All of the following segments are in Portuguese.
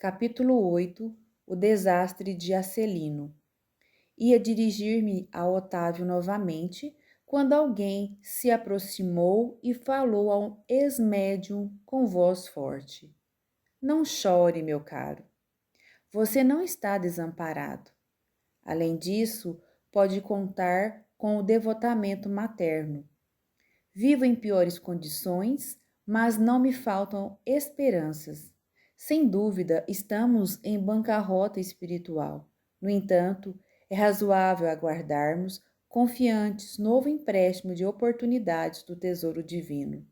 Capítulo 8. O desastre de Acelino. Ia dirigir-me a Otávio novamente, quando alguém se aproximou e falou ao ex-médium com voz forte. Não chore, meu caro. Você não está desamparado. Além disso, pode contar com o devotamento materno. Vivo em piores condições, mas não me faltam esperanças. Sem dúvida, estamos em bancarrota espiritual. No entanto, é razoável aguardarmos, confiantes, novo empréstimo de oportunidades do tesouro divino.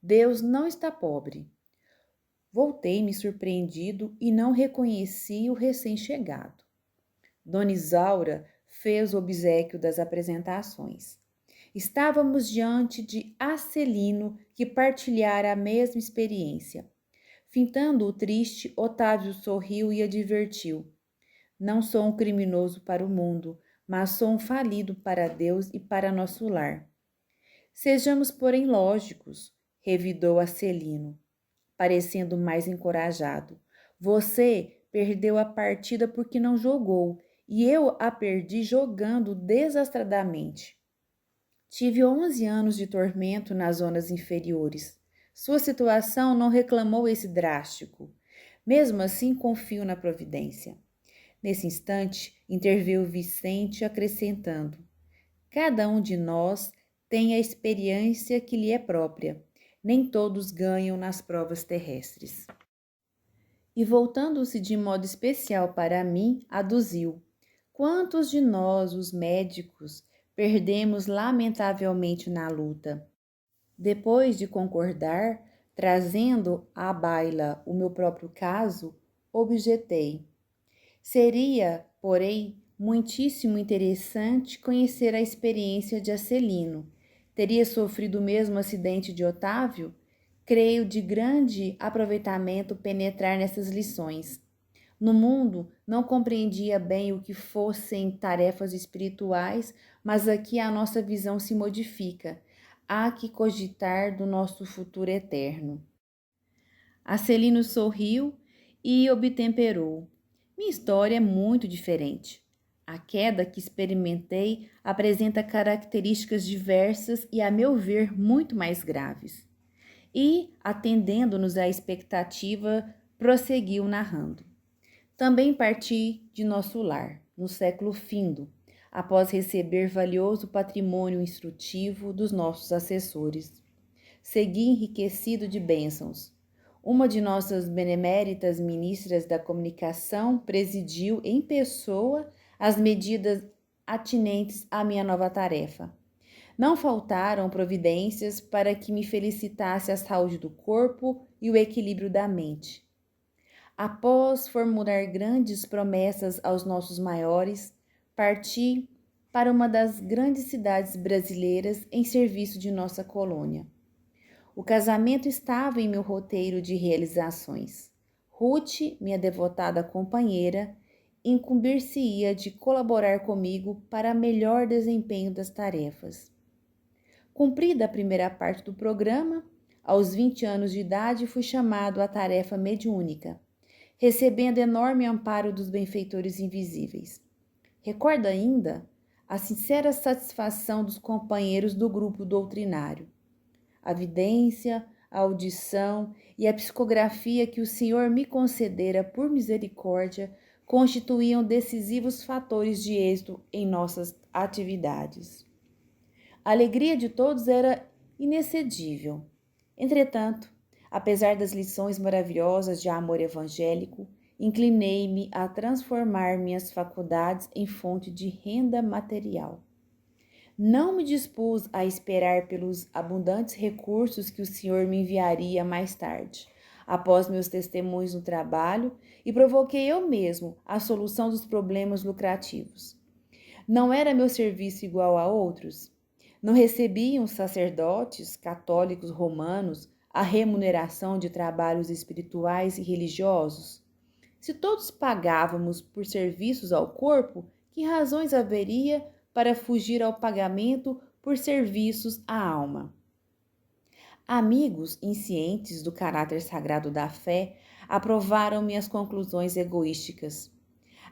Deus não está pobre. Voltei-me surpreendido e não reconheci o recém-chegado. Dona Isaura fez o obséquio das apresentações. Estávamos diante de Acelino, que partilhara a mesma experiência. Fintando o triste, Otávio sorriu e advertiu. Não sou um criminoso para o mundo, mas sou um falido para Deus e para nosso lar. Sejamos, porém, lógicos, revidou Acelino, parecendo mais encorajado. Você perdeu a partida porque não jogou, e eu a perdi jogando desastradamente. Tive 11 anos de tormento nas zonas inferiores. Sua situação não reclamou esse drástico. Mesmo assim, confio na providência. Nesse instante, interveio Vicente, acrescentando: cada um de nós tem a experiência que lhe é própria. Nem todos ganham nas provas terrestres. E voltando-se de modo especial para mim, aduziu: quantos de nós, os médicos, perdemos lamentavelmente na luta? Depois de concordar, trazendo à baila o meu próprio caso, objetei. Seria, porém, muitíssimo interessante conhecer a experiência de Acelino. Teria sofrido o mesmo acidente de Otávio? Creio de grande aproveitamento penetrar nessas lições. No mundo, não compreendia bem o que fossem tarefas espirituais, mas aqui a nossa visão se modifica. Há que cogitar do nosso futuro eterno. Acelino sorriu e obtemperou. Minha história é muito diferente. A queda que experimentei apresenta características diversas e, a meu ver, muito mais graves. E, atendendo-nos à expectativa, prosseguiu narrando. Também parti de nosso lar, no século findo, após receber valioso patrimônio instrutivo dos nossos assessores. Segui enriquecido de bênçãos. Uma de nossas beneméritas ministras da comunicação presidiu em pessoa as medidas atinentes à minha nova tarefa. Não faltaram providências para que me felicitasse a saúde do corpo e o equilíbrio da mente. Após formular grandes promessas aos nossos maiores, parti para uma das grandes cidades brasileiras em serviço de nossa colônia. O casamento estava em meu roteiro de realizações. Ruth, minha devotada companheira, incumbir-se-ia de colaborar comigo para melhor desempenho das tarefas. Cumprida a primeira parte do programa, aos 20 anos de idade fui chamado à tarefa mediúnica, recebendo enorme amparo dos benfeitores invisíveis. Recordo ainda a sincera satisfação dos companheiros do grupo doutrinário. A vidência, a audição e a psicografia que o Senhor me concedera por misericórdia constituíam decisivos fatores de êxito em nossas atividades. A alegria de todos era inexcedível. Entretanto, apesar das lições maravilhosas de amor evangélico, inclinei-me a transformar minhas faculdades em fonte de renda material. Não me dispus a esperar pelos abundantes recursos que o Senhor me enviaria mais tarde, após meus testemunhos no trabalho, e provoquei eu mesmo a solução dos problemas lucrativos. Não era meu serviço igual a outros? Não recebiam sacerdotes católicos romanos a remuneração de trabalhos espirituais e religiosos? Se todos pagávamos por serviços ao corpo, que razões haveria para fugir ao pagamento por serviços à alma? Amigos inscientes do caráter sagrado da fé aprovaram minhas conclusões egoísticas.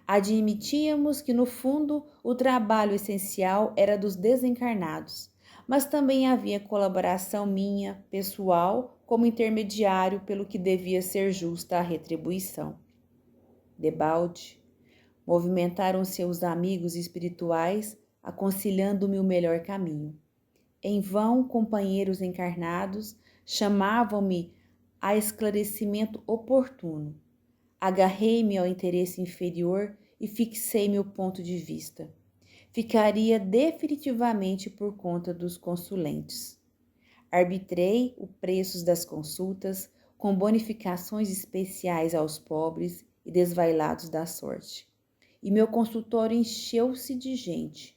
Admitíamos que, no fundo, o trabalho essencial era dos desencarnados, mas também havia colaboração minha, pessoal, como intermediário pelo que devia ser justa a retribuição. Debalde, movimentaram seus amigos espirituais, aconselhando-me o melhor caminho. Em vão, companheiros encarnados chamavam-me a esclarecimento oportuno. Agarrei-me ao interesse inferior e fixei meu ponto de vista. Ficaria definitivamente por conta dos consulentes. Arbitrei os preços das consultas, com bonificações especiais aos pobres e desvailados da sorte. E meu consultório encheu-se de gente.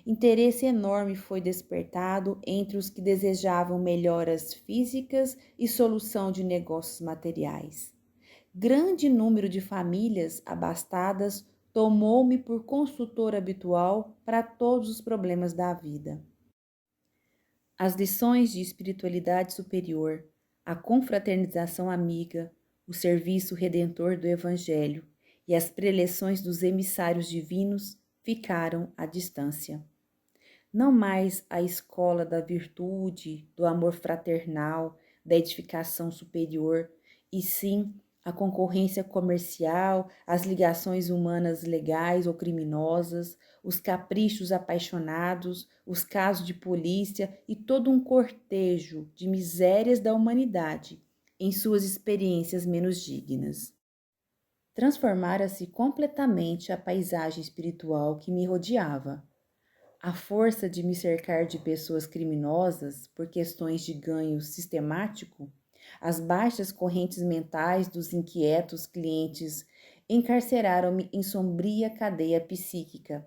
Interesse enorme foi despertado entre os que desejavam melhoras físicas e solução de negócios materiais. Grande número de famílias abastadas tomou-me por consultor habitual para todos os problemas da vida. As lições de espiritualidade superior, a confraternização amiga, o serviço redentor do Evangelho e as preleções dos emissários divinos ficaram à distância. Não mais a escola da virtude, do amor fraternal, da edificação superior, e sim a concorrência comercial, as ligações humanas legais ou criminosas, os caprichos apaixonados, os casos de polícia e todo um cortejo de misérias da humanidade em suas experiências menos dignas. Transformara-se completamente a paisagem espiritual que me rodeava. A força de me cercar de pessoas criminosas por questões de ganho sistemático, as baixas correntes mentais dos inquietos clientes encarceraram-me em sombria cadeia psíquica.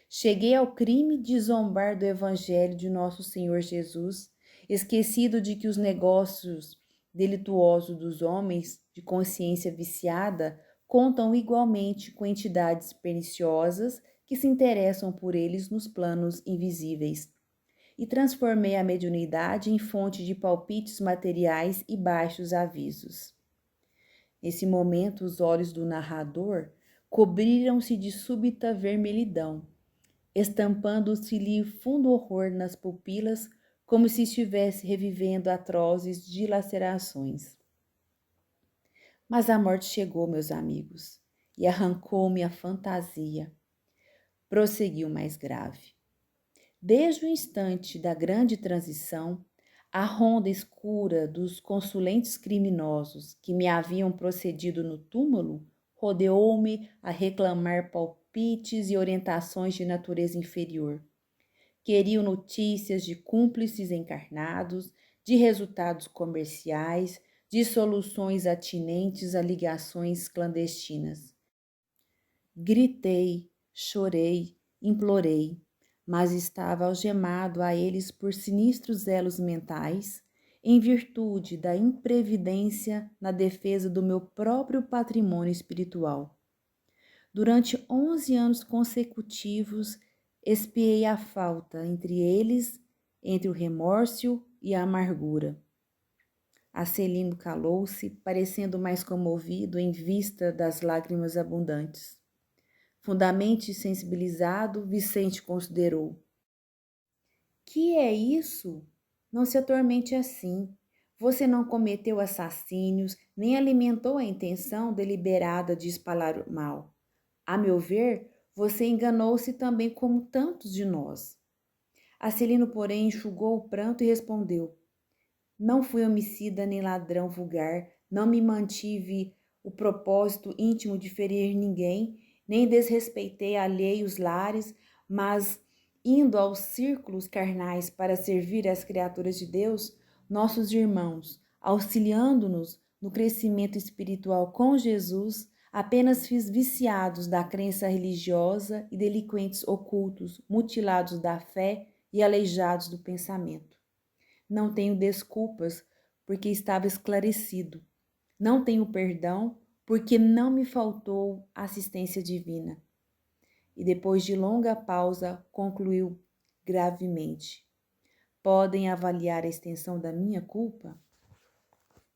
Cheguei ao crime de zombar do Evangelho de Nosso Senhor Jesus, esquecido de que os negócios delituosos dos homens de consciência viciada contam igualmente com entidades perniciosas que se interessam por eles nos planos invisíveis, e transformei a mediunidade em fonte de palpites materiais e baixos avisos. Nesse momento, os olhos do narrador cobriram-se de súbita vermelhidão, estampando-se-lhe fundo horror nas pupilas, como se estivesse revivendo atrozes dilacerações. Mas a morte chegou, meus amigos, e arrancou-me a fantasia. Prosseguiu mais grave. Desde o instante da grande transição, a ronda escura dos consulentes criminosos que me haviam procedido no túmulo rodeou-me a reclamar palpites e orientações de natureza inferior. Queriam notícias de cúmplices encarnados, de resultados comerciais, de soluções atinentes a ligações clandestinas. Gritei, chorei, implorei, mas estava algemado a eles por sinistros elos mentais, em virtude da imprevidência na defesa do meu próprio patrimônio espiritual. Durante 11 anos consecutivos, expiei a falta entre eles, entre o remorso e a amargura. Acelino calou-se, parecendo mais comovido em vista das lágrimas abundantes. Fundamente sensibilizado, Vicente considerou. Que é isso? Não se atormente assim. Você não cometeu assassínios, nem alimentou a intenção deliberada de espalhar o mal. A meu ver, você enganou-se também como tantos de nós. Acelino, porém, enxugou o pranto e respondeu. Não fui homicida nem ladrão vulgar, não me mantive o propósito íntimo de ferir ninguém, nem desrespeitei alheios lares, mas, indo aos círculos carnais para servir as criaturas de Deus, nossos irmãos, auxiliando-nos no crescimento espiritual com Jesus, apenas fiz viciados da crença religiosa e delinquentes ocultos, mutilados da fé e aleijados do pensamento. Não tenho desculpas, porque estava esclarecido. Não tenho perdão, porque não me faltou assistência divina. E depois de longa pausa, concluiu gravemente. Podem avaliar a extensão da minha culpa?